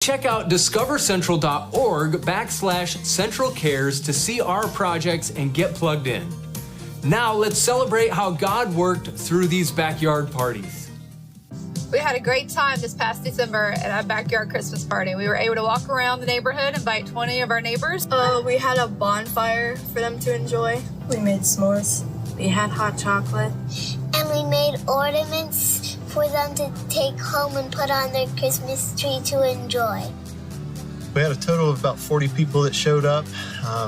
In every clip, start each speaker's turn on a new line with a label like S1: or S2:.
S1: Check out discovercentral.org/centralcares to see our projects and get plugged in. Now let's celebrate how God worked through these backyard parties.
S2: We had a great time this past December at our backyard Christmas party. We were able to walk around the neighborhood, invite 20 of our neighbors.
S3: We had a bonfire for them to enjoy. We made s'mores. We had hot chocolate.
S4: And we made ornaments for them to take home and put on their Christmas tree to enjoy.
S5: We had a total of about 40 people that showed up,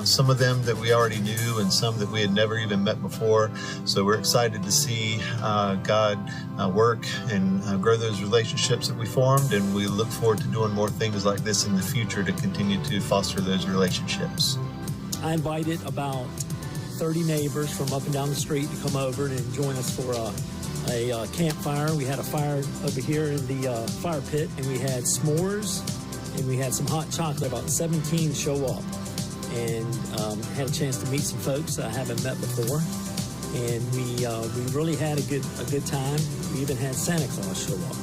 S5: some of them that we already knew and some that we had never even met before. So we're excited to see God work and grow those relationships that we formed, and we look forward to doing more things like this in the future to continue to foster those relationships.
S6: I invited about 30 neighbors from up and down the street to come over and join us for a campfire. We had a fire over here in the fire pit, and we had s'mores, and we had some hot chocolate. About 17 show up, and had a chance to meet some folks that I haven't met before, and we really had a good time. We even had Santa Claus show up.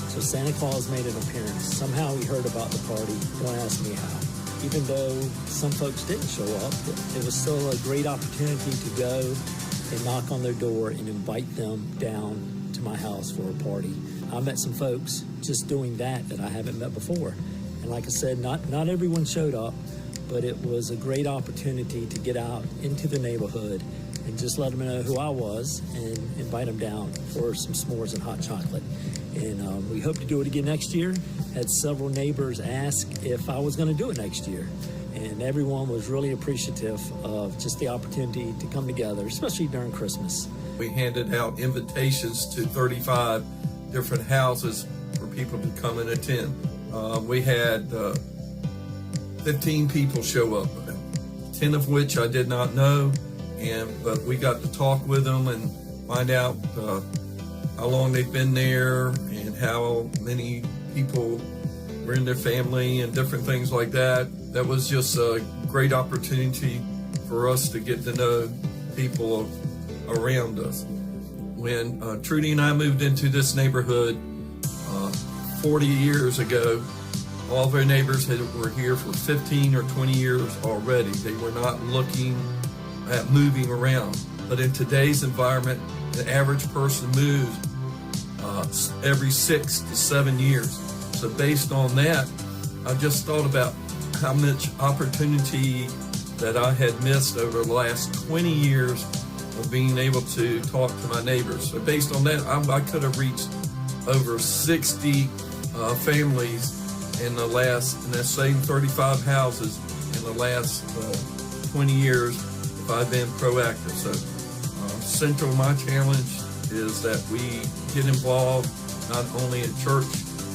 S6: So Santa Claus made an appearance. Somehow he heard about the party. Don't ask me how. Even though some folks didn't show up, it was still a great opportunity to go and knock on their door and invite them down to my house for a party. I met some folks just doing that I haven't met before. And like I said, not everyone showed up, but it was a great opportunity to get out into the neighborhood and just let them know who I was and invite them down for some s'mores and hot chocolate. And we hope to do it again next year. Had several neighbors ask if I was going to do it next year. And everyone was really appreciative of just the opportunity to come together, especially during Christmas.
S7: We handed out invitations to 35 different houses for people to come and attend. We had 15 people show up, 10 of which I did not know, but we got to talk with them and find out how long they've been there and how many people were in their family and different things like that. That was just a great opportunity for us to get to know people around us. When Trudy and I moved into this neighborhood 40 years ago, all of our neighbors were here for 15 or 20 years already. They were not looking at moving around. But in today's environment, the average person moves every 6 to 7 years. So based on that, I just thought about how much opportunity that I had missed over the last 20 years of being able to talk to my neighbors. So based on that, I could have reached over 60 families in the same 35 houses in the last 20 years if I'd been proactive. So central my challenge is that we get involved not only in church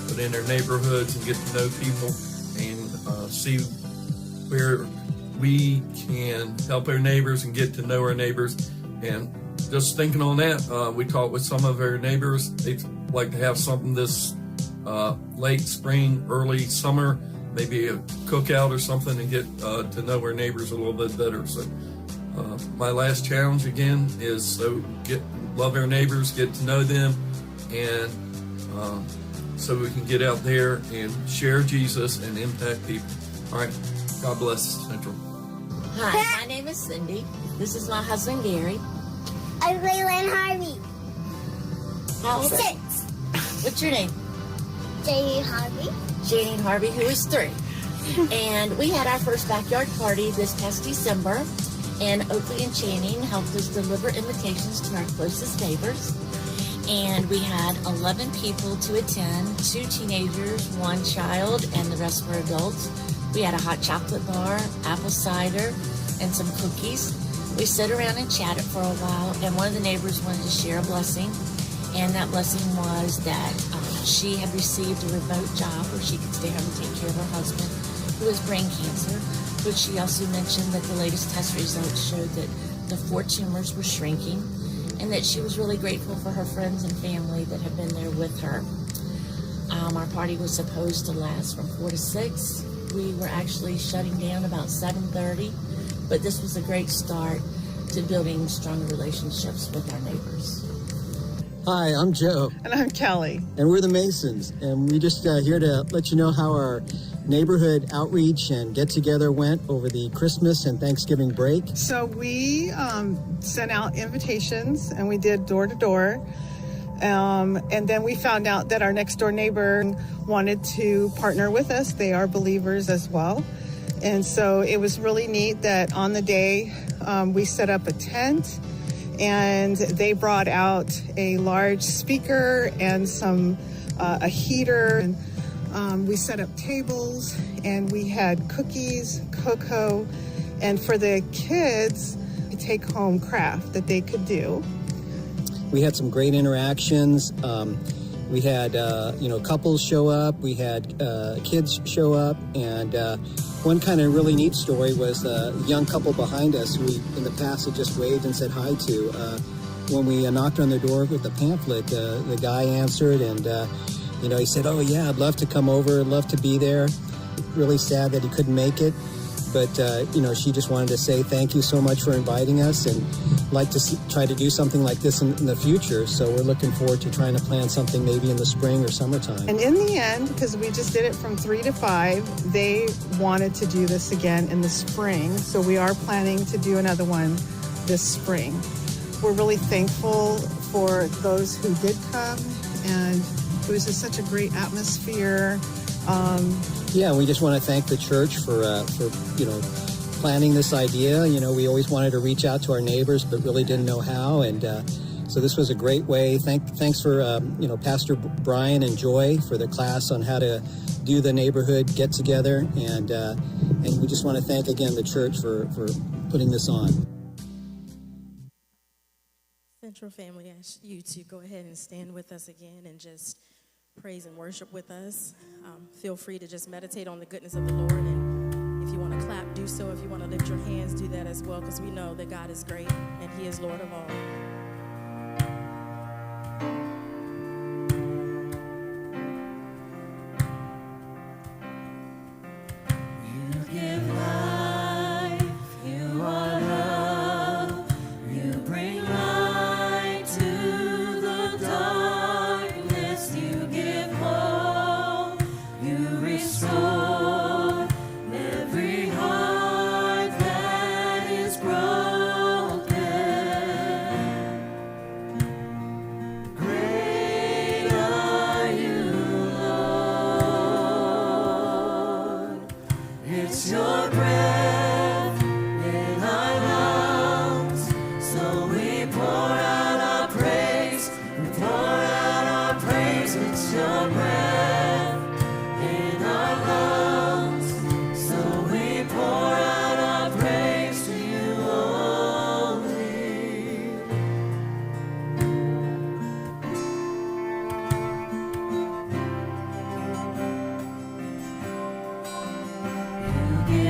S7: but in our neighborhoods and get to know people and see where we can help our neighbors and get to know our neighbors. And just thinking on that, we talked with some of our neighbors. They'd like to have something this late spring, early summer, maybe a cookout or something, and get to know our neighbors a little bit better. So my last challenge again is love our neighbors, get to know them, and so we can get out there and share Jesus and impact people. All right, God bless Central.
S8: Hi, my name is Cindy. This is my husband Gary.
S4: I'm Raylan Harvey.
S8: How old are you?
S4: 6.
S8: What's your name?
S4: Jane Harvey.
S8: Jane Harvey, who is 3. And we had our first backyard party this past December, and Oakley and Channing helped us deliver invitations to our closest neighbors. And we had 11 people to attend, 2 teenagers, 1 child, and the rest were adults. We had a hot chocolate bar, apple cider, and some cookies. We sat around and chatted for a while, and one of the neighbors wanted to share a blessing. And that blessing was that she had received a remote job where she could stay home and take care of her husband, who has brain cancer. But she also mentioned that the latest test results showed that the 4 tumors were shrinking, and that she was really grateful for her friends and family that have been there with her. Our party was supposed to last from 4 to 6. We were actually shutting down about 7:30, but this was a great start to building stronger relationships with our neighbors.
S9: Hi, I'm Joe.
S10: And I'm Kelly.
S9: And we're the Masons. And we're just here to let you know how our neighborhood outreach and get-together went over the Christmas and Thanksgiving break.
S10: So we sent out invitations and we did door-to-door. And then we found out that our next-door neighbor wanted to partner with us. They are believers as well. And so it was really neat that on the day we set up a tent and they brought out a large speaker and a heater. And we set up tables and we had cookies, cocoa, and for the kids, a take-home craft that they could do.
S9: We had some great interactions. We had, couples show up. We had kids show up. And one kind of really neat story was a young couple behind us who we, in the past, had just waved and said hi to. When we knocked on their door with the pamphlet, the guy answered and, he said, "Oh, yeah, I'd love to come over. I'd love to be there." Really sad that he couldn't make it. But, she just wanted to say thank you so much for inviting us and like to try to do something like this in the future. So we're looking forward to trying to plan something maybe in the spring or summertime.
S10: And in the end, because we just did it from 3 to 5, they wanted to do this again in the spring. So we are planning to do another one this spring. We're really thankful for those who did come, and it was just such a great atmosphere.
S9: We just want to thank the church for planning this idea. We always wanted to reach out to our neighbors, but really didn't know how. And so this was a great way. Thanks for, Pastor Brian and Joy for the class on how to do the neighborhood get together. And we just want to thank again the church for putting this on.
S11: Central family, I ask you to go ahead and stand with us again and just praise and worship with us. Feel free to just meditate on the goodness of the Lord, and if you want to clap, do so. If you want to lift your hands, do that as well, because we know that God is great and He is Lord of all.
S12: You give life, you are love, you bring light to the darkness, you give hope, you restore every heart that is broken. Great are you, Lord. It's your breath in our lungs, so we pour out our praise. We pour out our praise. It's your breath in our lungs, so we pour out our praise to you only. You give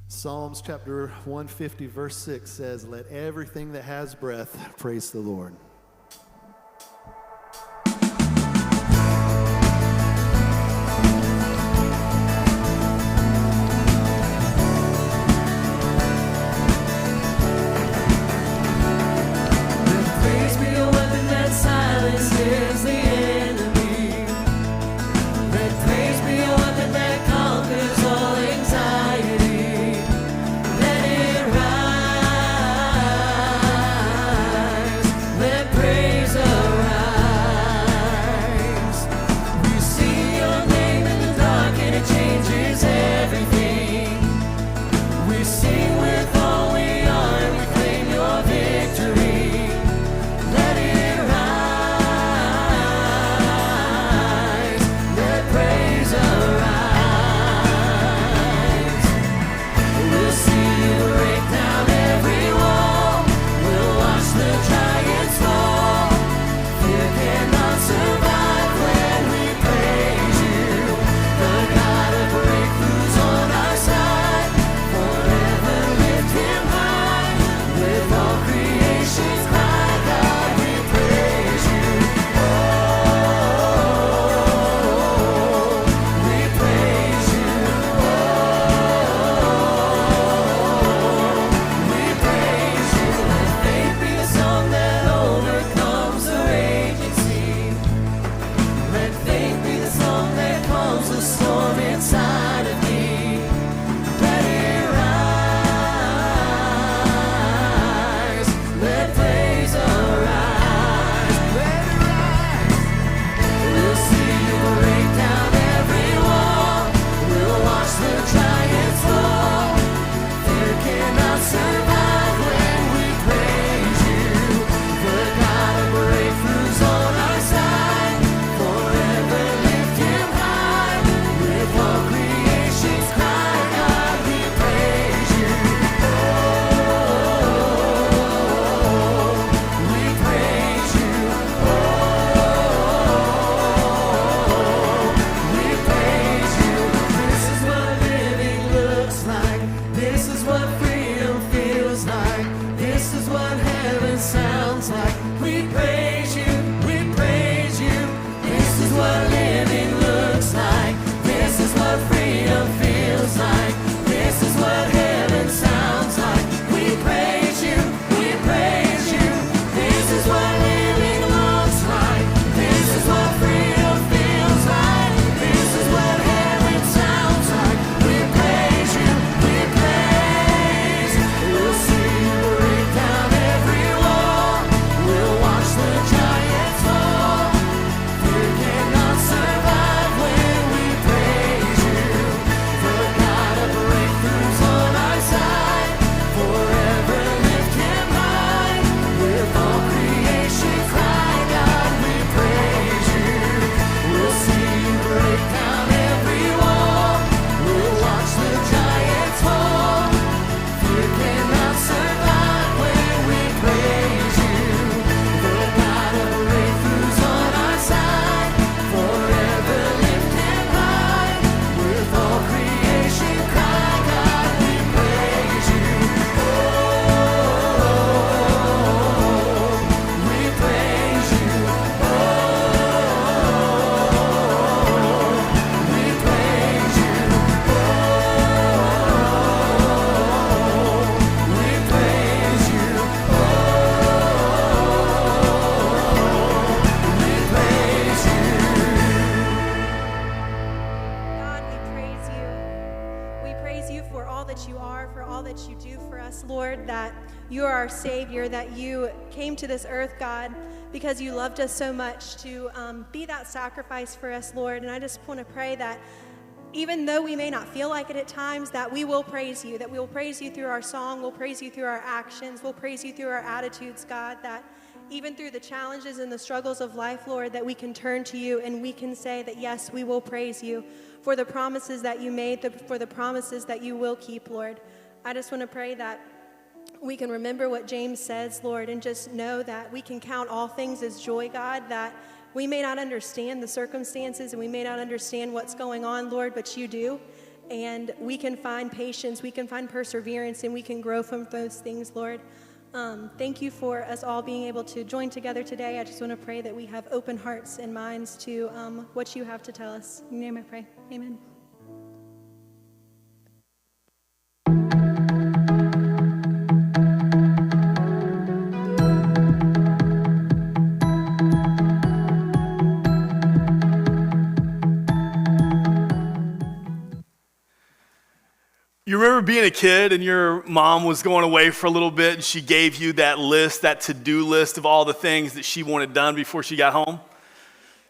S13: Psalms chapter 150, verse 6 says, "Let everything that has breath praise the Lord."
S12: Praise be a weapon that silences the enemy. Let praise be a weapon that conquers all anxiety. Let it rise. Let praise arise. We see your name in the dark and it changes everything. We sing with all we are and we claim your victory. Let it rise. Let praise arise. We'll see you break down every wall. We'll watch the giants fall. Fear cannot survive when we praise you. The God of breakthroughs on our side. Forever lift him high. With all creation's cry, God, we praise you. Oh, we praise you. Oh, we praise you. Let faith be the song that overcomes the raging sea. Let faith be the song that calms the storm inside of me. Let it rise. Let praise arise. Let it rise. We'll see you break down every wall. We'll watch the giants fall. Fear cannot survive when we praise you. The God of breakthroughs on our side. Forever lift him high. With all creation
S14: praise you for all that you are, for all that you do for us, Lord, that you are our Savior, that you came to this earth, God, because you loved us so much to be that sacrifice for us, Lord. And I just want to pray that even though we may not feel like it at times, that we will praise you, that we will praise you through our song, we'll praise you through our actions, we'll praise you through our attitudes, God, that even through the challenges and the struggles of life, Lord, that we can turn to you and we can say that, yes, we will praise you for the promises that you made, for the promises that you will keep, Lord. I just want to pray that we can remember what James says, Lord, and just know that we can count all things as joy, God, that we may not understand the circumstances and we may not understand what's going on, Lord, but you do. And we can find patience, we can find perseverance, and we can grow from those things, Lord. Thank you for us all being able to join together today. I just want to pray that we have open hearts and minds to what you have to tell us. In your name I pray. Amen.
S15: You remember being a kid and your mom was going away for a little bit and she gave you that list, that to-do list of all the things that she wanted done before she got home?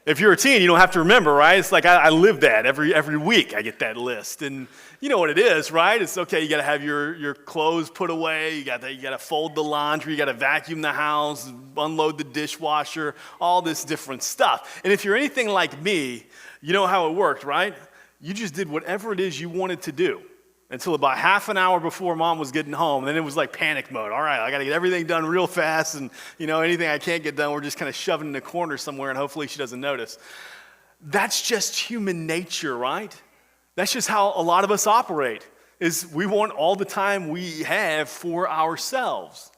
S15: If you're a teen, you don't have to remember, right? It's like I live that every week. I get that list, and you know what it is, right? It's okay. You got to have your clothes put away. You got to fold the laundry. You got to vacuum the house, unload the dishwasher, all this different stuff. And if you're anything like me, you know how it worked, right? You just did whatever it is you wanted to do until about half an hour before mom was getting home. And then it was like panic mode. All right, I got to get everything done real fast. And, anything I can't get done, we're just kind of shoving in a corner somewhere, and hopefully she doesn't notice. That's just human nature, right? That's just how a lot of us operate, is we want all the time we have for ourselves.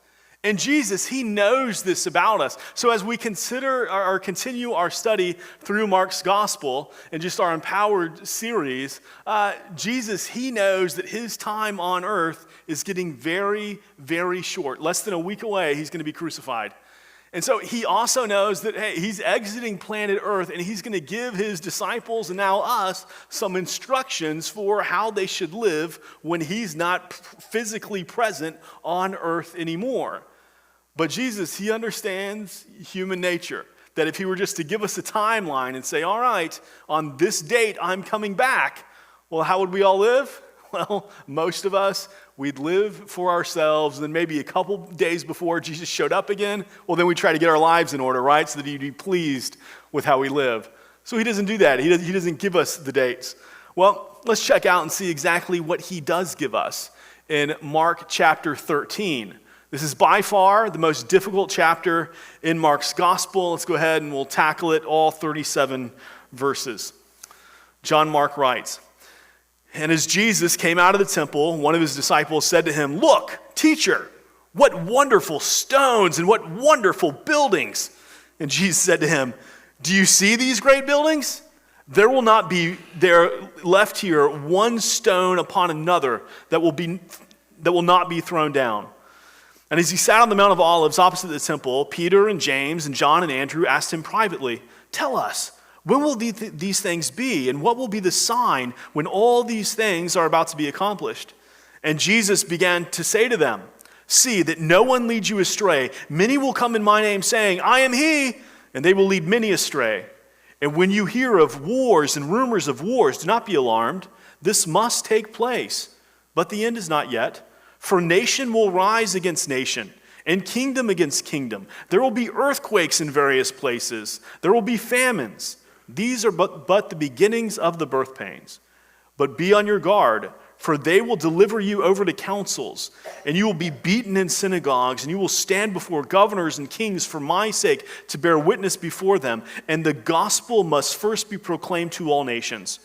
S15: And Jesus, he knows this about us. So as we consider or continue our study through Mark's gospel and just our Empowered series, Jesus, he knows that his time on earth is getting very, very short. Less than a week away, he's going to be crucified. And so he also knows that, hey, he's exiting planet Earth, and he's going to give his disciples and now us some instructions for how they should live when he's not physically present on earth anymore. But Jesus, he understands human nature, that if he were just to give us a timeline and say, all right, on this date, I'm coming back, well, how would we all live? Well, most of us, we'd live for ourselves, and then maybe a couple days before Jesus showed up again, well, then we try to get our lives in order, right, so that he'd be pleased with how we live. So he doesn't do that. He doesn't give us the dates. Well, let's check out and see exactly what he does give us in Mark chapter 13. This is by far the most difficult chapter in Mark's gospel. Let's go ahead and we'll tackle it, all 37 verses. John Mark writes, "And as Jesus came out of the temple, one of his disciples said to him, 'Look, teacher, what wonderful stones and what wonderful buildings.' And Jesus said to him, 'Do you see these great buildings? There will not be there left here one stone upon another that will not be thrown down.' And as he sat on the Mount of Olives opposite the temple, Peter and James and John and Andrew asked him privately, 'Tell us, when will these things be? And what will be the sign when all these things are about to be accomplished?' And Jesus began to say to them, 'See that no one leads you astray. Many will come in my name saying, I am he, and they will lead many astray. And when you hear of wars and rumors of wars, do not be alarmed. This must take place, but the end is not yet. For nation will rise against nation, and kingdom against kingdom. There will be earthquakes in various places. There will be famines. These are but the beginnings of the birth pains. But be on your guard, for they will deliver you over to councils, and you will be beaten in synagogues, and you will stand before governors and kings for my sake to bear witness before them. And the gospel must first be proclaimed to all nations.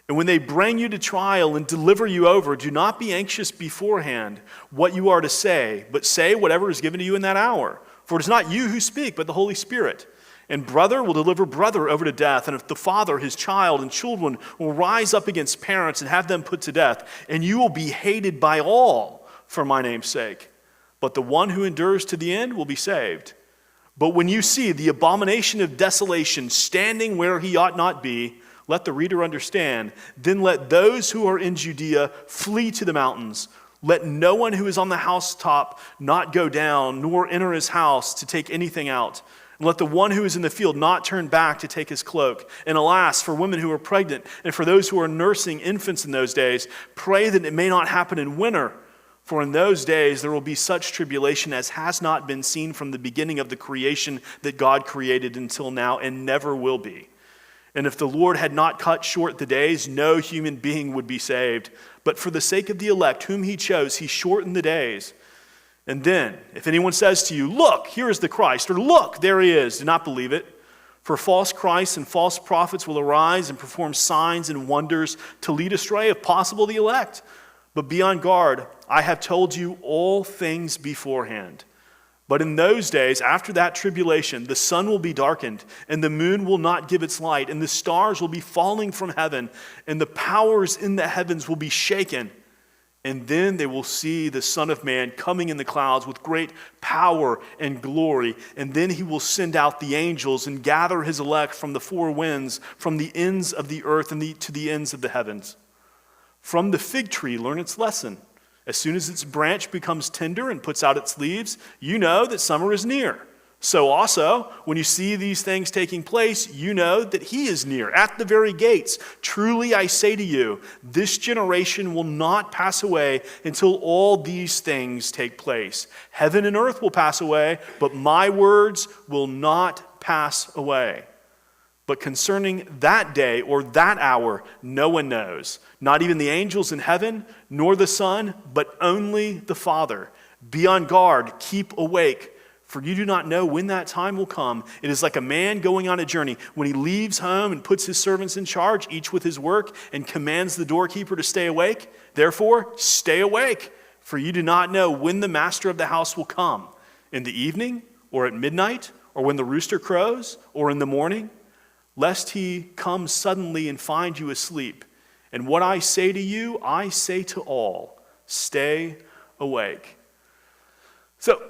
S15: And when they bring you to trial and deliver you over, do not be anxious beforehand what you are to say, but say whatever is given to you in that hour. For it is not you who speak, but the Holy Spirit. And brother will deliver brother over to death, and if the father, his child, and children will rise up against parents and have them put to death, and you will be hated by all for my name's sake. But the one who endures to the end will be saved. But when you see the abomination of desolation standing where he ought not be, Let the reader understand. Then let those who are in Judea flee to the mountains. Let no one who is on the housetop not go down, nor enter his house to take anything out. And let the one who is in the field not turn back to take his cloak. And alas, for women who are pregnant, and for those who are nursing infants in those days, pray that it may not happen in winter. For in those days there will be such tribulation as has not been seen from the beginning of the creation that God created until now, and never will be. And if the Lord had not cut short the days, no human being would be saved. But for the sake of the elect whom he chose, he shortened the days. And then, if anyone says to you, look, here is the Christ, or look, there he is, do not believe it. For false Christs and false prophets will arise and perform signs and wonders to lead astray, if possible, the elect. But be on guard. I have told you all things beforehand. But in those days, after that tribulation, the sun will be darkened, and the moon will not give its light, and the stars will be falling from heaven, and the powers in the heavens will be shaken. And then they will see the Son of Man coming in the clouds with great power and glory. And then he will send out the angels and gather his elect from the four winds, from the ends of the earth and to the ends of the heavens. From the fig tree, learn its lesson. As soon as its branch becomes tender and puts out its leaves, you know that summer is near. So also, when you see these things taking place, you know that he is near, at the very gates. Truly I say to you, this generation will not pass away until all these things take place. Heaven and earth will pass away, but my words will not pass away. But concerning that day or that hour, no one knows, not even the angels in heaven, nor the Son, but only the Father. Be on guard, keep awake, for you do not know when that time will come. It is like a man going on a journey. When he leaves home and puts his servants in charge, each with his work, and commands the doorkeeper to stay awake. Therefore, stay awake, for you do not know when the master of the house will come, in the evening, or at midnight, or when the rooster crows, or in the morning, lest he come suddenly and find you asleep. And what I say to you, I say to all, stay awake. So,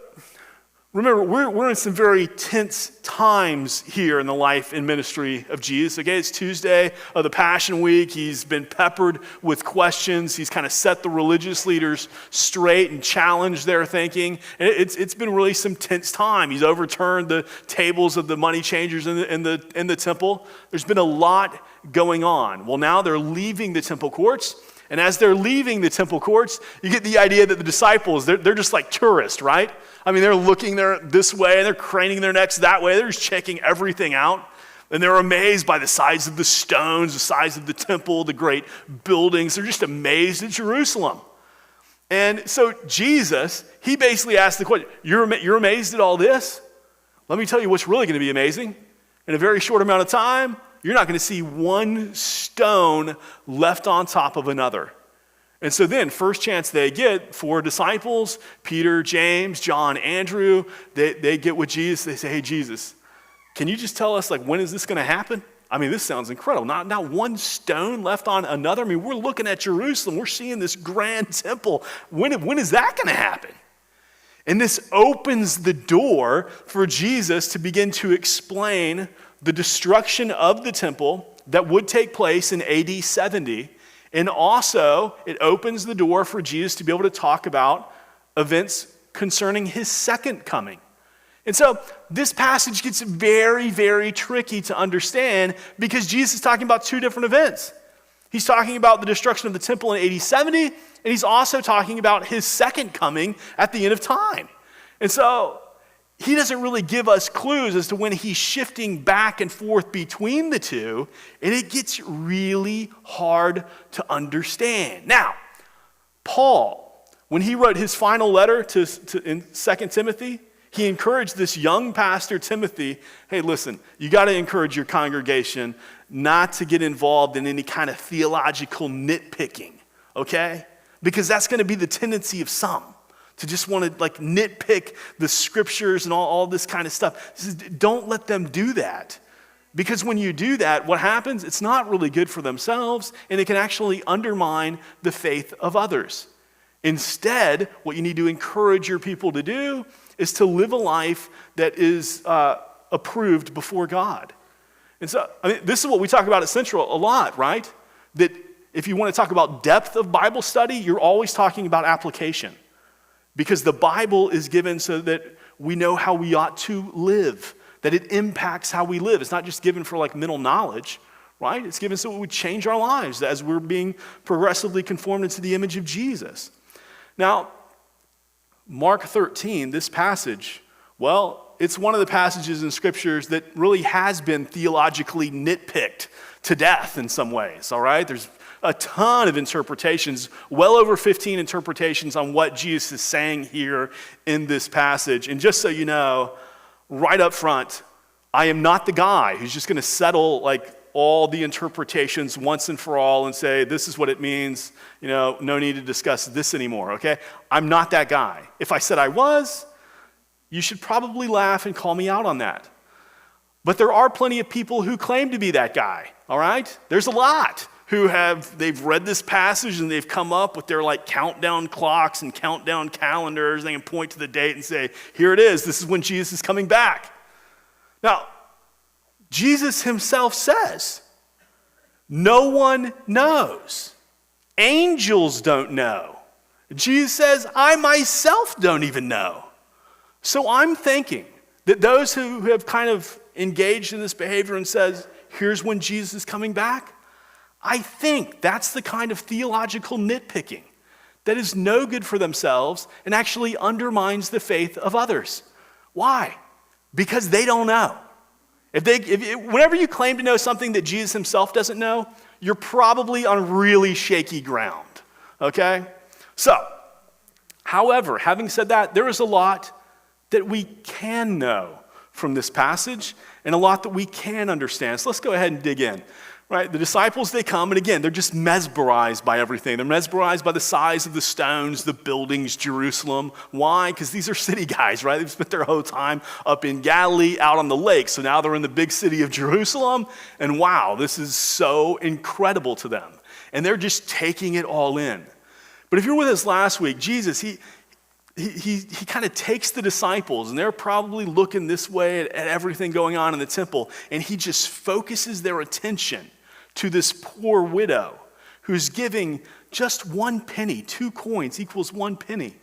S15: remember, we're in some very tense times here in the life and ministry of Jesus. Okay, it's Tuesday of the Passion Week. He's been peppered with questions. He's kind of set the religious leaders straight and challenged their thinking. And it's been really some tense time. He's overturned the tables of the money changers in the temple. There's been a lot going on. Well, now they're leaving the temple courts. And as they're leaving the temple courts, you get the idea that the disciples, they're just like tourists, right? I mean, they're looking there this way, and they're craning their necks that way. They're just checking everything out. And they're amazed by the size of the stones, the size of the temple, the great buildings. They're just amazed at Jerusalem. And so Jesus, he basically asked the question, you're amazed at all this? Let me tell you what's really going to be amazing. In a very short amount of time, you're not going to see one stone left on top of another. And so then, first chance they get, 4 disciples, Peter, James, John, Andrew, they get with Jesus. They say, hey, Jesus, can you just tell us, like, when is this going to happen? I mean, this sounds incredible. Not one stone left on another. I mean, we're looking at Jerusalem. We're seeing this grand temple. When is that going to happen? And this opens the door for Jesus to begin to explain the destruction of the temple that would take place in AD 70. And also, it opens the door for Jesus to be able to talk about events concerning his second coming. And so, this passage gets very, very tricky to understand because Jesus is talking about 2 different events. He's talking about the destruction of the temple in AD 70, and he's also talking about his second coming at the end of time. And so, he doesn't really give us clues as to when he's shifting back and forth between the two, and it gets really hard to understand. Now, Paul, when he wrote his final letter in 2 Timothy, he encouraged this young pastor, Timothy, hey, listen, you got to encourage your congregation not to get involved in any kind of theological nitpicking, okay? Because that's going to be the tendency of some. To just want to like nitpick the scriptures and all this kind of stuff. He says, don't let them do that. Because when you do that, what happens? It's not really good for themselves, and it can actually undermine the faith of others. Instead, what you need to encourage your people to do is to live a life that is approved before God. And so, this is what we talk about at Central a lot, right? That if you want to talk about depth of Bible study, you're always talking about application. Because the Bible is given so that we know how we ought to live, that it impacts how we live. It's not just given for like mental knowledge, right? It's given so it would change our lives as we're being progressively conformed into the image of Jesus. Now, Mark 13, this passage, well, it's one of the passages in scriptures that really has been theologically nitpicked to death in some ways, all right? There's a ton of interpretations, well over 15 interpretations on what Jesus is saying here in this passage. And just so you know, right up front, I am not the guy who's just going to settle like all the interpretations once and for all and say, this is what it means, no need to discuss this anymore, okay? I'm not that guy. If I said I was, you should probably laugh and call me out on that. But there are plenty of people who claim to be that guy, all right? There's a lot who they've read this passage and they've come up with their like countdown clocks and countdown calendars. They can point to the date and say, here it is, this is when Jesus is coming back. Now, Jesus himself says, no one knows. Angels don't know. Jesus says, I myself don't even know. So I'm thinking that those who have kind of engaged in this behavior and says, here's when Jesus is coming back, I think that's the kind of theological nitpicking that is no good for themselves and actually undermines the faith of others. Why? Because they don't know. Whenever you claim to know something that Jesus himself doesn't know, you're probably on really shaky ground, okay? So, however, having said that, there is a lot that we can know from this passage and a lot that we can understand. So let's go ahead and dig in. Right, the disciples, they come, and again, they're just mesmerized by everything. They're mesmerized by the size of the stones, the buildings, Jerusalem. Why? Because these are city guys, right? They've spent their whole time up in Galilee, out on the lake. So now they're in the big city of Jerusalem, and wow, this is so incredible to them. And they're just taking it all in. But if you were with us last week, Jesus, he kind of takes the disciples, and they're probably looking this way at everything going on in the temple, and he just focuses their attention to this poor widow who's giving just 1 penny, 2 coins equals 1 penny.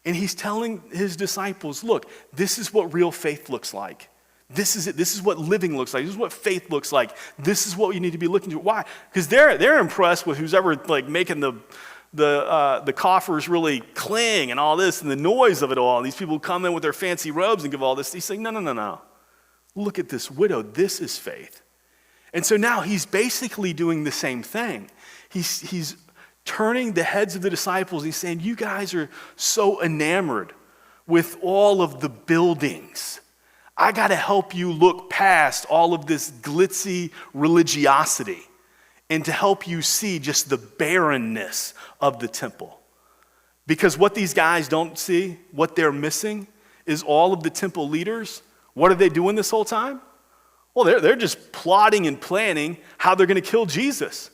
S15: And he's telling his disciples, look, this is what real faith looks like. This is it. This is what living looks like. This is what faith looks like. This is what you need to be looking to. Why? Because they're impressed with who's ever like making the coffers really cling and all this and the noise of it all. And these people come in with their fancy robes and give all this. He's saying, no. Look at this widow. This is faith. And so now he's basically doing the same thing. He's turning the heads of the disciples. He's saying, you guys are so enamored with all of the buildings. I got to help you look past all of this glitzy religiosity and to help you see just the barrenness of the temple. Because what these guys don't see, what they're missing, is all of the temple leaders. What are they doing this whole time? Well, they're just plotting and planning how they're going to kill Jesus,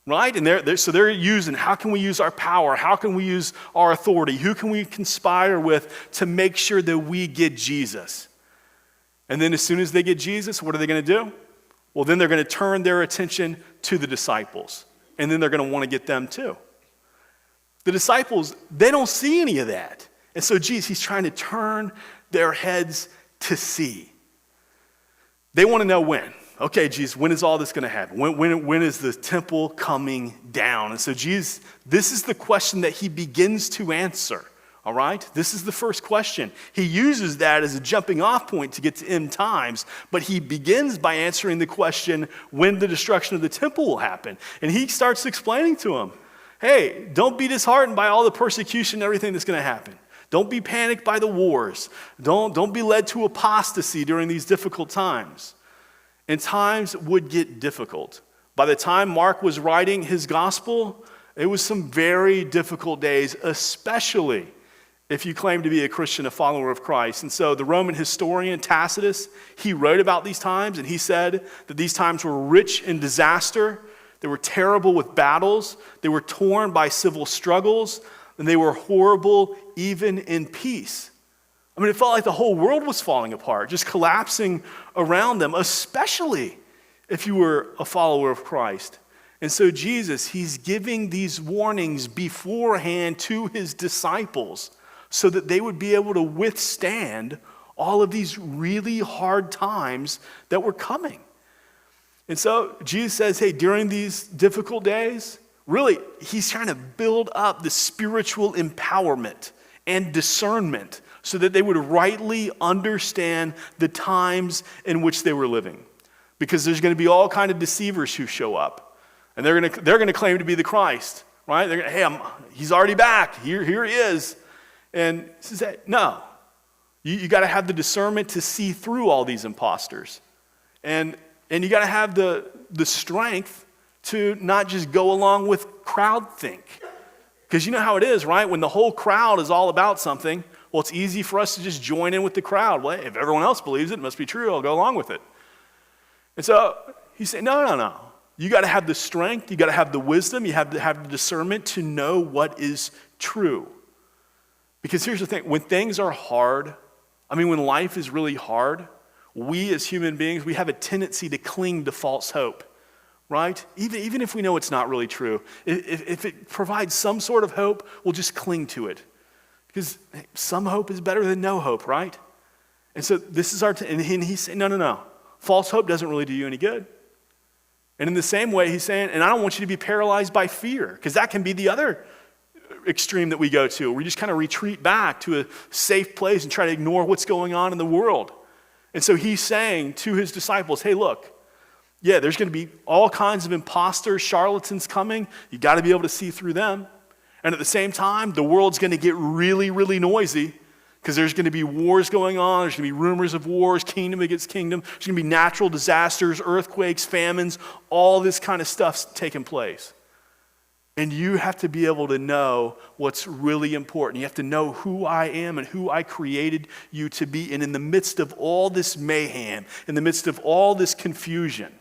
S15: right? And they're using, how can we use our power? How can we use our authority? Who can we conspire with to make sure that we get Jesus? And then as soon as they get Jesus, what are they going to do? Well, then they're going to turn their attention to the disciples, and then they're going to want to get them too. The disciples, they don't see any of that. And so Jesus, he's trying to turn their heads to see. They want to know when. Okay, Jesus, when is all this going to happen? When is the temple coming down? And so Jesus, this is the question that he begins to answer, all right? This is the first question. He uses that as a jumping off point to get to end times, but he begins by answering the question when the destruction of the temple will happen. And he starts explaining to them, hey, don't be disheartened by all the persecution and everything that's going to happen. Don't be panicked by the wars. Don't be led to apostasy during these difficult times. And times would get difficult. By the time Mark was writing his gospel, it was some very difficult days, especially if you claim to be a Christian, a follower of Christ. And so the Roman historian Tacitus, he wrote about these times, and he said that these times were rich in disaster. They were terrible with battles. They were torn by civil struggles. And they were horrible even in peace. I mean, it felt like the whole world was falling apart, just collapsing around them, especially if you were a follower of Christ. And so Jesus, he's giving these warnings beforehand to his disciples so that they would be able to withstand all of these really hard times that were coming. And so Jesus says, hey, during these difficult days, really, he's trying to build up the spiritual empowerment and discernment so that they would rightly understand the times in which they were living. Because there's going to be all kind of deceivers who show up. And they're going to claim to be the Christ, right? They're going to, hey, he's already back. Here he is. And he says, hey, no. You got to have the discernment to see through all these imposters. And you got to have the strength to not just go along with crowdthink. Because you know how it is, right? When the whole crowd is all about something, well, it's easy for us to just join in with the crowd. Well, if everyone else believes it, it must be true. I'll go along with it. And so he said, no. You got to have the strength. You got to have the wisdom. You have to have the discernment to know what is true. Because here's the thing. When things are hard, when life is really hard, we as human beings, we have a tendency to cling to false hope, right? Even if we know it's not really true. If it provides some sort of hope, we'll just cling to it. Because some hope is better than no hope, right? And so this is and he's saying, no. False hope doesn't really do you any good. And in the same way, he's saying, and I don't want you to be paralyzed by fear, because that can be the other extreme that we go to. We just kind of retreat back to a safe place and try to ignore what's going on in the world. And so he's saying to his disciples, hey, look, yeah, there's going to be all kinds of imposters, charlatans coming. You got to be able to see through them. And at the same time, the world's going to get really, really noisy because there's going to be wars going on. There's going to be rumors of wars, kingdom against kingdom. There's going to be natural disasters, earthquakes, famines, all this kind of stuff's taking place. And you have to be able to know what's really important. You have to know who I am and who I created you to be. And in the midst of all this mayhem, in the midst of all this confusion,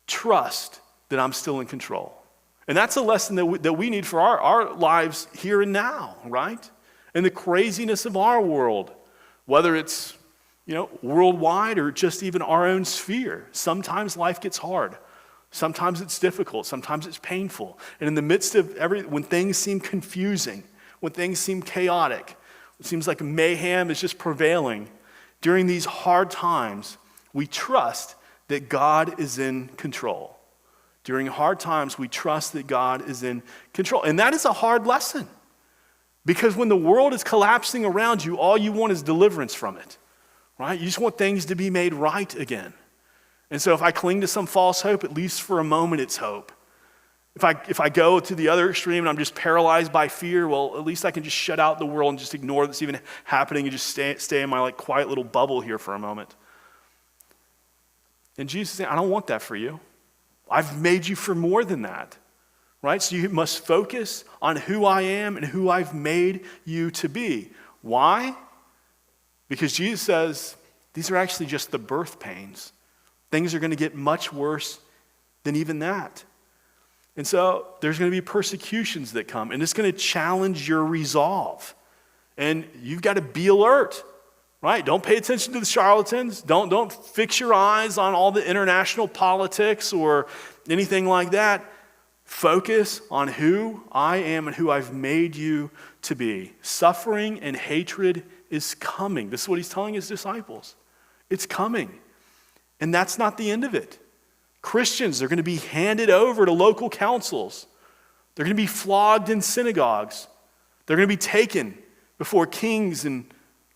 S15: trust that I'm still in control. And that's a lesson that we need for our lives here and now, right? And the craziness of our world, whether it's worldwide or just even our own sphere. Sometimes life gets hard. Sometimes it's difficult. Sometimes it's painful. And in the midst of when things seem confusing, when things seem chaotic, it seems like mayhem is just prevailing. During these hard times, we trust that God is in control. During hard times, we trust that God is in control. And that is a hard lesson. Because when the world is collapsing around you, all you want is deliverance from it. Right? You just want things to be made right again. And so if I cling to some false hope, at least for a moment it's hope. If I go to the other extreme and I'm just paralyzed by fear, well, at least I can just shut out the world and just ignore that's even happening and just stay in my quiet little bubble here for a moment. And Jesus is saying, I don't want that for you. I've made you for more than that. Right? So you must focus on who I am and who I've made you to be. Why? Because Jesus says, these are actually just the birth pains. Things are going to get much worse than even that. And so there's going to be persecutions that come, and it's going to challenge your resolve. And you've got to be alert, right? Don't pay attention to the charlatans. Don't fix your eyes on all the international politics or anything like that. Focus on who I am and who I've made you to be. Suffering and hatred is coming. This is what he's telling his disciples. It's coming. And that's not the end of it. Christians are going to be handed over to local councils. They're going to be flogged in synagogues. They're going to be taken before kings and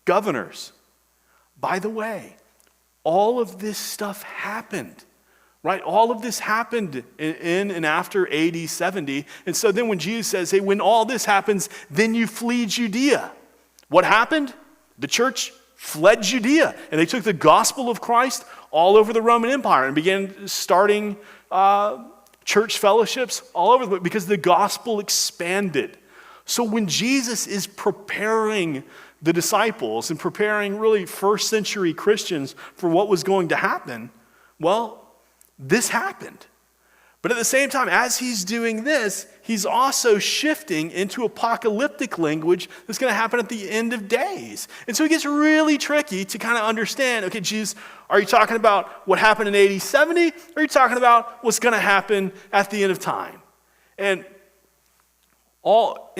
S15: governors. By the way, all of this stuff happened. Right? All of this happened in and after AD 70. And so then when Jesus says, hey, when all this happens, then you flee Judea. What happened? The church fled Judea. And they took the gospel of Christ all over the Roman Empire and began starting church fellowships all over because the gospel expanded. So when Jesus is preparing the disciples and preparing really first century Christians for what was going to happen, well, this happened. But at the same time, as he's doing this, he's also shifting into apocalyptic language that's going to happen at the end of days. And so it gets really tricky to kind of understand, okay, Jesus, are you talking about what happened in AD 70? Or are you talking about what's going to happen at the end of time? And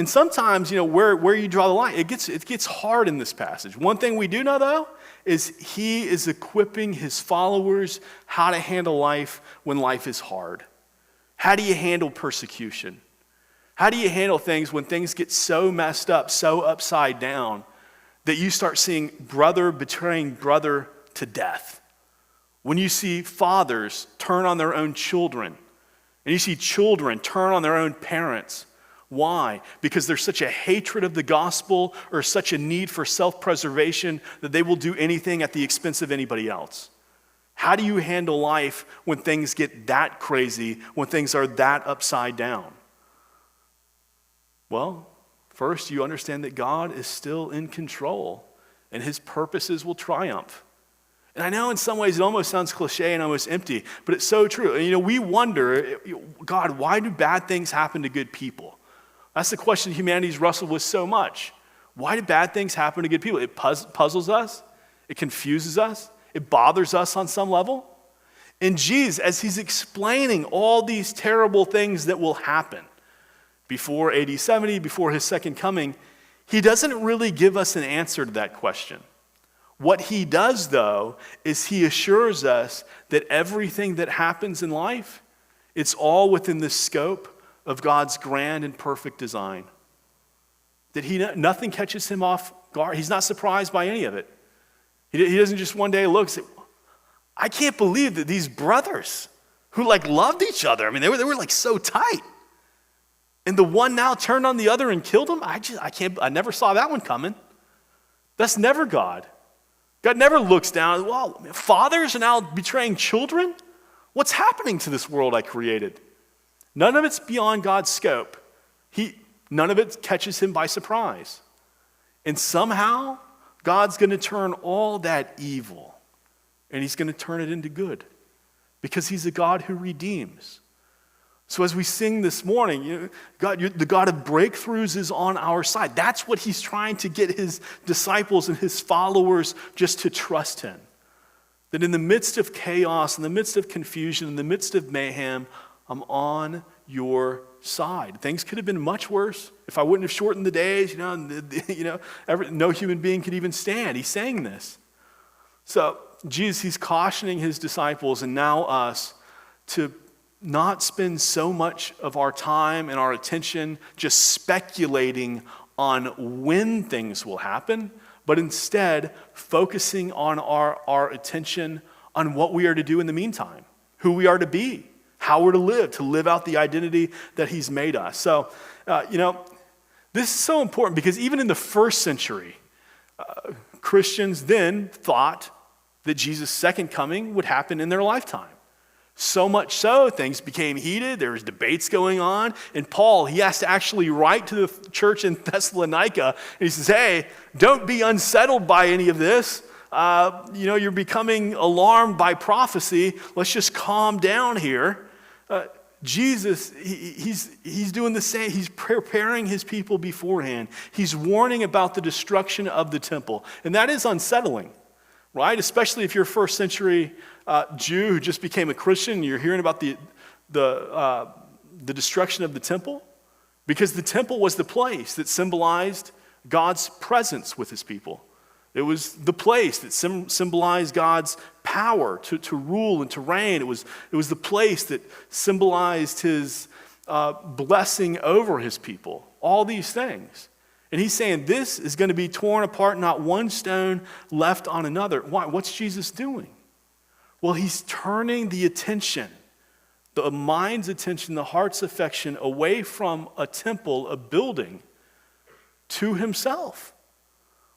S15: sometimes, where you draw the line, it gets hard in this passage. One thing we do know, though, is he is equipping his followers how to handle life when life is hard. How do you handle persecution? How do you handle things when things get so messed up, so upside down, that you start seeing brother betraying brother to death? When you see fathers turn on their own children, and you see children turn on their own parents. Why? Because there's such a hatred of the gospel or such a need for self-preservation that they will do anything at the expense of anybody else. How do you handle life when things get that crazy, when things are that upside down? Well, first you understand that God is still in control and his purposes will triumph. And I know in some ways it almost sounds cliche and almost empty, but it's so true. And we wonder, God, why do bad things happen to good people? That's the question humanity's wrestled with so much. Why do bad things happen to good people? It puzzles us. It confuses us. It bothers us on some level. And Jesus, as he's explaining all these terrible things that will happen before AD 70, before his second coming, he doesn't really give us an answer to that question. What he does, though, is he assures us that everything that happens in life, it's all within the scope of God's grand and perfect design. That nothing catches him off guard. He's not surprised by any of it. He doesn't just one day look and say, I can't believe that these brothers who loved each other, they were so tight. And the one now turned on the other and killed him? I never saw that one coming. That's never God. God never looks down, well, fathers are now betraying children? What's happening to this world I created? None of it's beyond God's scope. None of it catches him by surprise. And somehow, God's going to turn all that evil and he's going to turn it into good because he's a God who redeems. So as we sing this morning, the God of breakthroughs is on our side. That's what he's trying to get his disciples and his followers just to trust him. That in the midst of chaos, in the midst of confusion, in the midst of mayhem, I'm on your side. Things could have been much worse if I wouldn't have shortened the days, no human being could even stand. He's saying this. So Jesus, he's cautioning his disciples and now us to not spend so much of our time and our attention just speculating on when things will happen, but instead focusing on our attention on what we are to do in the meantime, who we are to be, how we're to live out the identity that he's made us. So, this is so important because even in the first century, Christians then thought that Jesus' second coming would happen in their lifetime. So much so, things became heated. There was debates going on. And Paul, he has to actually write to the church in Thessalonica. And he says, hey, don't be unsettled by any of this. You're becoming alarmed by prophecy. Let's just calm down here. Jesus, he's doing the same. He's preparing his people beforehand. He's warning about the destruction of the temple. And that is unsettling, right? Especially if you're a first century Jew who just became a Christian and you're hearing about the destruction of the temple. Because the temple was the place that symbolized God's presence with his people. It was the place that symbolized God's power to rule and to reign. It was the place that symbolized his blessing over his people. All these things. And he's saying this is going to be torn apart, not one stone left on another. Why? What's Jesus doing? Well, he's turning the attention, the mind's attention, the heart's affection away from a temple, a building, to himself.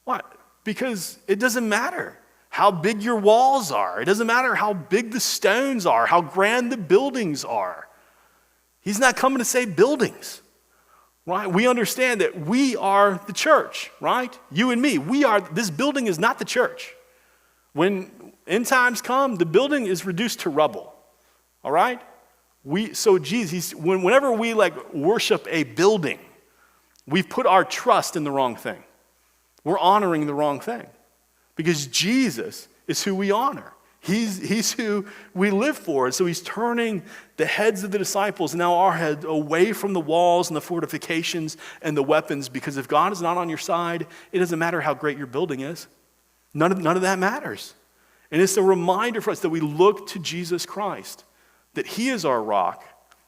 S15: Why? Because it doesn't matter how big your walls are. It doesn't matter how big the stones are, how grand the buildings are. He's not coming to save buildings, right? We understand that we are the church, right? You and me, this building is not the church. When end times come, the building is reduced to rubble, all right? Whenever we like worship a building, we've put our trust in the wrong thing. We're honoring the wrong thing. Because Jesus is who we honor. He's who we live for. And so he's turning the heads of the disciples, now our head, away from the walls and the fortifications and the weapons, because if God is not on your side, it doesn't matter how great your building is. None of that matters. And it's a reminder for us that we look to Jesus Christ, that he is our rock,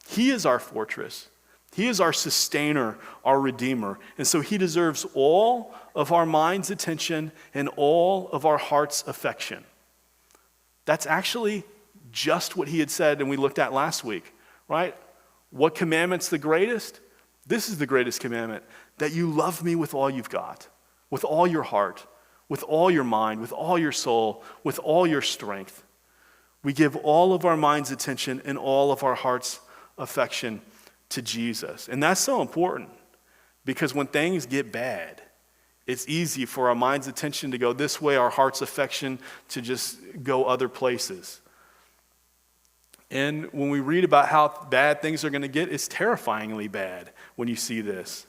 S15: he is our fortress, he is our sustainer, our redeemer. And so he deserves all of our mind's attention and all of our heart's affection. That's actually just what he had said and we looked at last week, right? What commandment's the greatest? This is the greatest commandment, that you love me with all you've got, with all your heart, with all your mind, with all your soul, with all your strength. We give all of our mind's attention and all of our heart's affection to Jesus. And that's so important, because when things get bad, it's easy for our mind's attention to go this way, our heart's affection to just go other places. And when we read about how bad things are going to get, it's terrifyingly bad when you see this.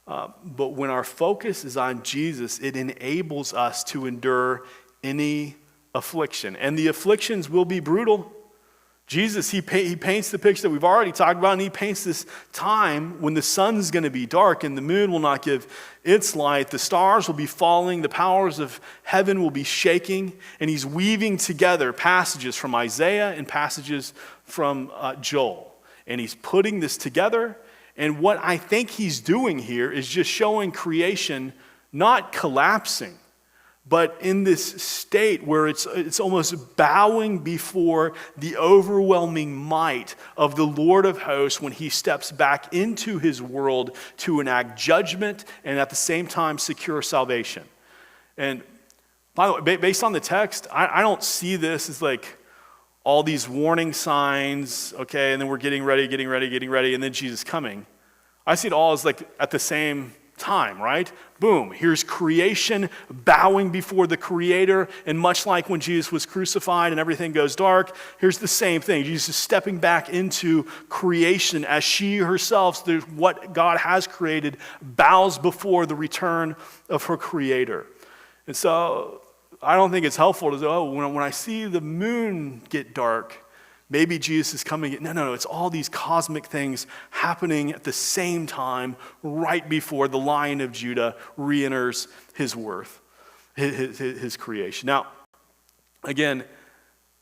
S15: But when our focus is on Jesus, it enables us to endure any affliction. And the afflictions will be brutal. Jesus, he paints the picture that we've already talked about, and he paints this time when the sun's going to be dark and the moon will not give its light. The stars will be falling. The powers of heaven will be shaking. And he's weaving together passages from Isaiah and passages from Joel. And he's putting this together. And what I think he's doing here is just showing creation not collapsing, but in this state where it's almost bowing before the overwhelming might of the Lord of hosts when he steps back into his world to enact judgment and at the same time secure salvation. And by the way, based on the text, I don't see this as like all these warning signs, okay, and then we're getting ready, and then Jesus coming. I see it all as like at the same time, right? Boom, here's creation bowing before the Creator, and much like when Jesus was crucified and everything goes dark, here's the same thing. Jesus is stepping back into creation as she herself, what God has created, bows before the return of her Creator. And so I don't think it's helpful to say, oh, when I see the moon get dark, maybe Jesus is coming. No. It's all these cosmic things happening at the same time right before the Lion of Judah re-enters his creation. Now, again,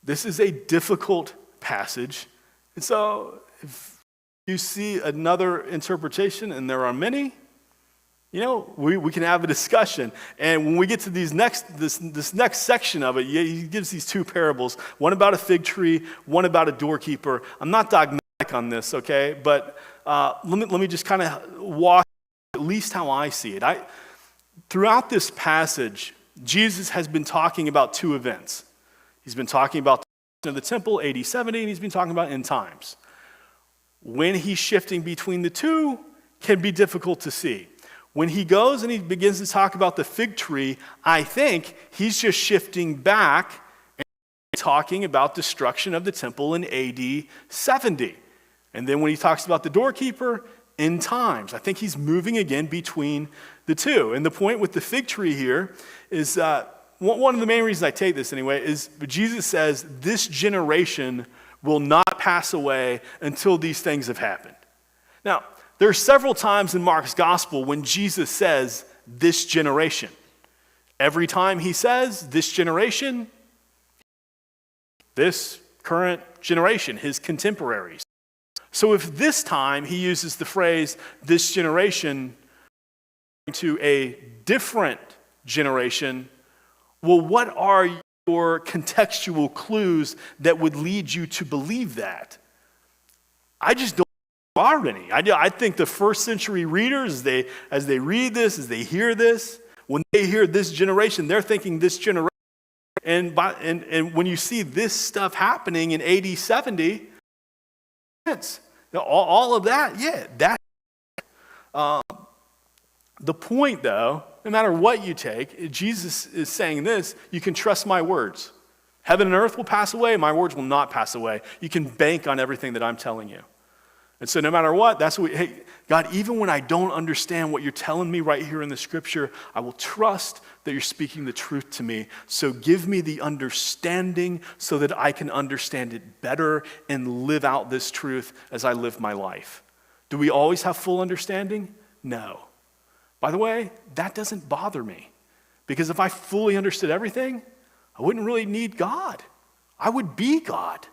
S15: this is a difficult passage. And so if you see another interpretation, and there are many, we can have a discussion. And when we get to this next section of it, he gives these two parables, one about a fig tree, one about a doorkeeper. I'm not dogmatic on this, okay? But let me just kind of walk at least how I see it. Throughout this passage, Jesus has been talking about two events. He's been talking about the temple, AD 70, and he's been talking about end times. When he's shifting between the two can be difficult to see. When he goes and he begins to talk about the fig tree, I think he's just shifting back and talking about destruction of the temple in AD 70. And then when he talks about the doorkeeper, in times. I think he's moving again between the two. And the point with the fig tree here is one of the main reasons I take this anyway is Jesus says this generation will not pass away until these things have happened. Now, there are several times in Mark's gospel when Jesus says, this generation. Every time he says, this generation, this current generation, his contemporaries. So if this time he uses the phrase, this generation, to a different generation, well, what are your contextual clues that would lead you to believe that? I just don't. Any. I think the first century readers, as they read this, as they hear this, when they hear this generation, they're thinking this generation. And when you see this stuff happening in AD 70, all of that, the point, though, no matter what you take, Jesus is saying this, you can trust my words. Heaven and earth will pass away. My words will not pass away. You can bank on everything that I'm telling you. And so no matter what, hey, God, even when I don't understand what you're telling me right here in the scripture, I will trust that you're speaking the truth to me. So give me the understanding so that I can understand it better and live out this truth as I live my life. Do we always have full understanding? No. By the way, that doesn't bother me, because if I fully understood everything, I wouldn't really need God. I would be God.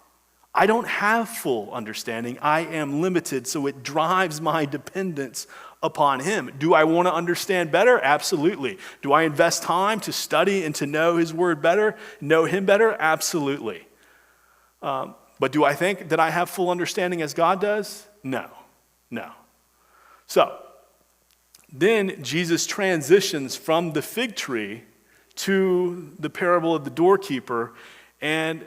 S15: I don't have full understanding. I am limited, so it drives my dependence upon him. Do I want to understand better? Absolutely. Do I invest time to study and to know his word better, know him better? Absolutely. But do I think that I have full understanding as God does? No. So, then Jesus transitions from the fig tree to the parable of the doorkeeper, and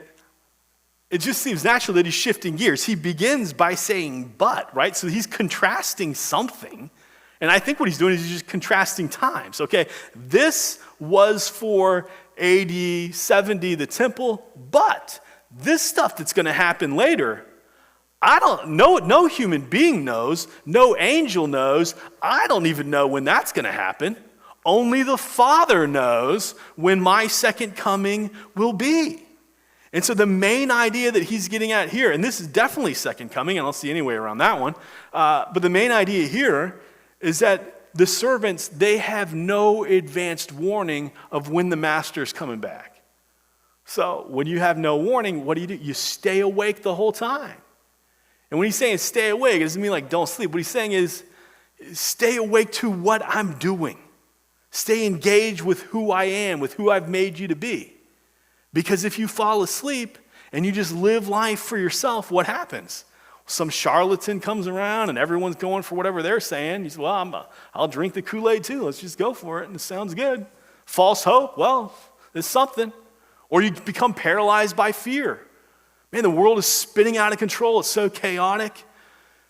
S15: it just seems natural that he's shifting gears. He begins by saying but, right? So he's contrasting something. And I think what he's doing is he's just contrasting times. Okay, this was for AD 70, the temple, but this stuff that's going to happen later, no human being knows, no angel knows. I don't even know when that's going to happen. Only the Father knows when my second coming will be. And so the main idea that he's getting at here, and this is definitely second coming, I don't see any way around that one, but the main idea here is that the servants, they have no advanced warning of when the master is coming back. So when you have no warning, what do? You stay awake the whole time. And when he's saying stay awake, it doesn't mean like don't sleep. What he's saying is stay awake to what I'm doing. Stay engaged with who I am, with who I've made you to be. Because if you fall asleep and you just live life for yourself, what happens? Some charlatan comes around and everyone's going for whatever they're saying. You say, well, I'll drink the Kool-Aid too. Let's just go for it. And it sounds good. False hope, well, it's something. Or you become paralyzed by fear. Man, the world is spinning out of control. It's so chaotic.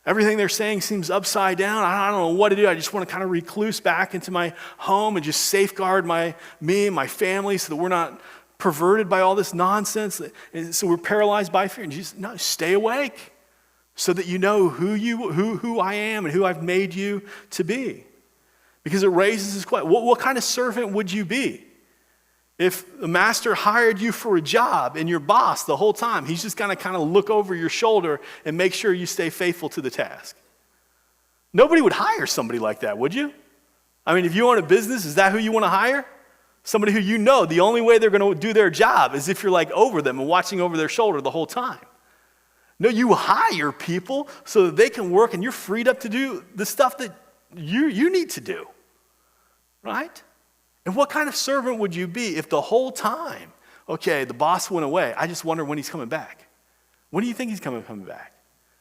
S15: Everything they're saying seems upside down. I don't know what to do. I just want to kind of recluse back into my home and just safeguard me and my family so that we're not perverted by all this nonsense. And so we're paralyzed by fear. And Jesus, no, stay awake so that you know who I am and who I've made you to be. Because it raises this question, what kind of servant would you be? If the master hired you for a job and your boss the whole time, he's just going to kind of look over your shoulder and make sure you stay faithful to the task. Nobody would hire somebody like that, would you? I mean, if you own a business, is that who you want to hire? Somebody who you know the only way they're going to do their job is if you're like over them and watching over their shoulder the whole time. No, you hire people so that they can work and you're freed up to do the stuff that you need to do, right? And what kind of servant would you be if the whole time, okay, the boss went away, I just wonder when he's coming back. When do you think he's coming back?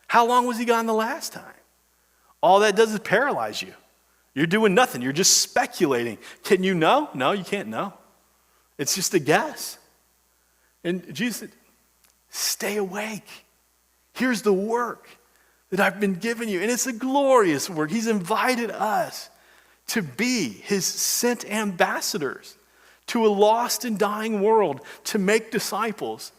S15: How long was he gone the last time? All that does is paralyze you. You're doing nothing. You're just speculating. Can you know? No, you can't know. It's just a guess. And Jesus said, stay awake. Here's the work that I've been giving you. And it's a glorious work. He's invited us to be his sent ambassadors to a lost and dying world, to make disciples.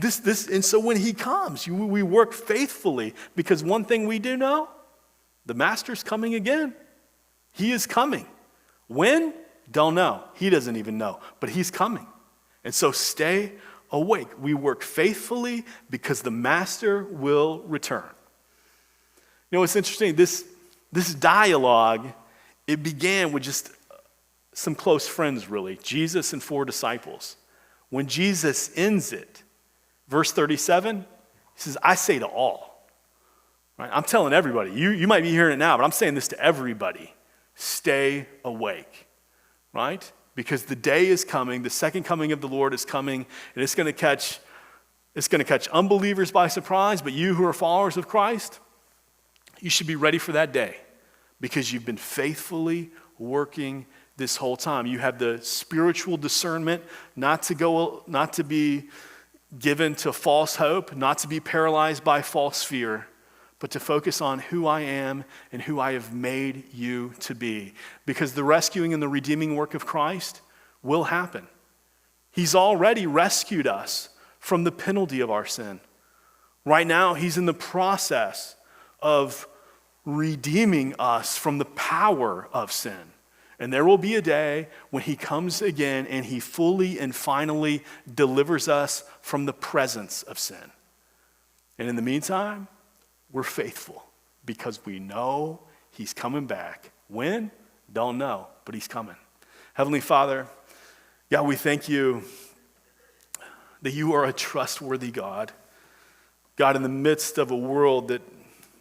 S15: And so when he comes, we work faithfully, because one thing we do know, the master's coming again. He is coming. When? Don't know. He doesn't even know, but he's coming. And so stay awake. We work faithfully because the master will return. You know, it's interesting, this dialogue, it began with just some close friends, really, Jesus and 4 disciples. When Jesus ends it, verse 37, he says, I say to all. Right? I'm telling everybody. You might be hearing it now, but I'm saying this to everybody. Stay awake, right? Because the day is coming, the second coming of the Lord is coming, and it's going to catch unbelievers by surprise, but you who are followers of Christ, you should be ready for that day, because you've been faithfully working this whole time. You have the spiritual discernment not to be given to false hope, not to be paralyzed by false fear, but to focus on who I am and who I have made you to be. Because the rescuing and the redeeming work of Christ will happen. He's already rescued us from the penalty of our sin. Right now, he's in the process of redeeming us from the power of sin. And there will be a day when he comes again and he fully and finally delivers us from the presence of sin. And in the meantime, we're faithful because we know he's coming back. When? Don't know, but he's coming. Heavenly Father, God, we thank you that you are a trustworthy God. God, in the midst of a world that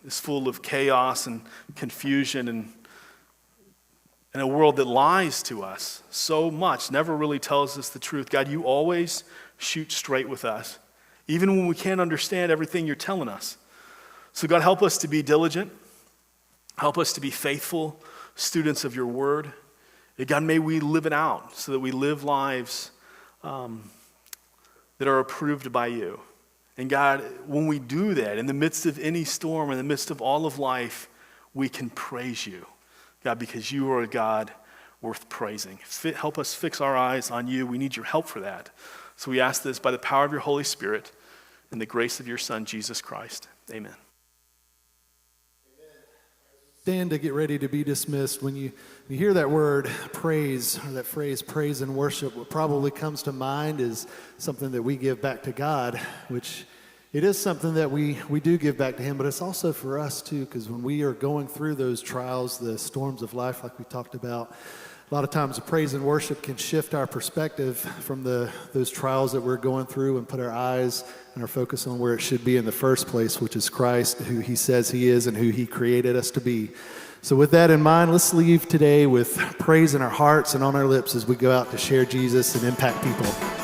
S15: is full of chaos and confusion and a world that lies to us so much, never really tells us the truth. God, you always shoot straight with us, even when we can't understand everything you're telling us. So God, help us to be diligent. Help us to be faithful students of your word. And God, may we live it out so that we live lives that are approved by you. And God, when we do that, in the midst of any storm, in the midst of all of life, we can praise you, God, because you are a God worth praising. Help us fix our eyes on you. We need your help for that. So we ask this by the power of your Holy Spirit and the grace of your Son, Jesus Christ. Amen.
S13: Stand to get ready to be dismissed. When you hear that word praise, or that phrase praise and worship, what probably comes to mind is something that we give back to God, which it is something that we do give back to him, but it's also for us too, because when we are going through those trials, the storms of life like we talked about, a lot of times the praise and worship can shift our perspective from those trials that we're going through and put our eyes and our focus on where it should be in the first place, which is Christ, who he says he is and who he created us to be. So with that in mind, let's leave today with praise in our hearts and on our lips as we go out to share Jesus and impact people.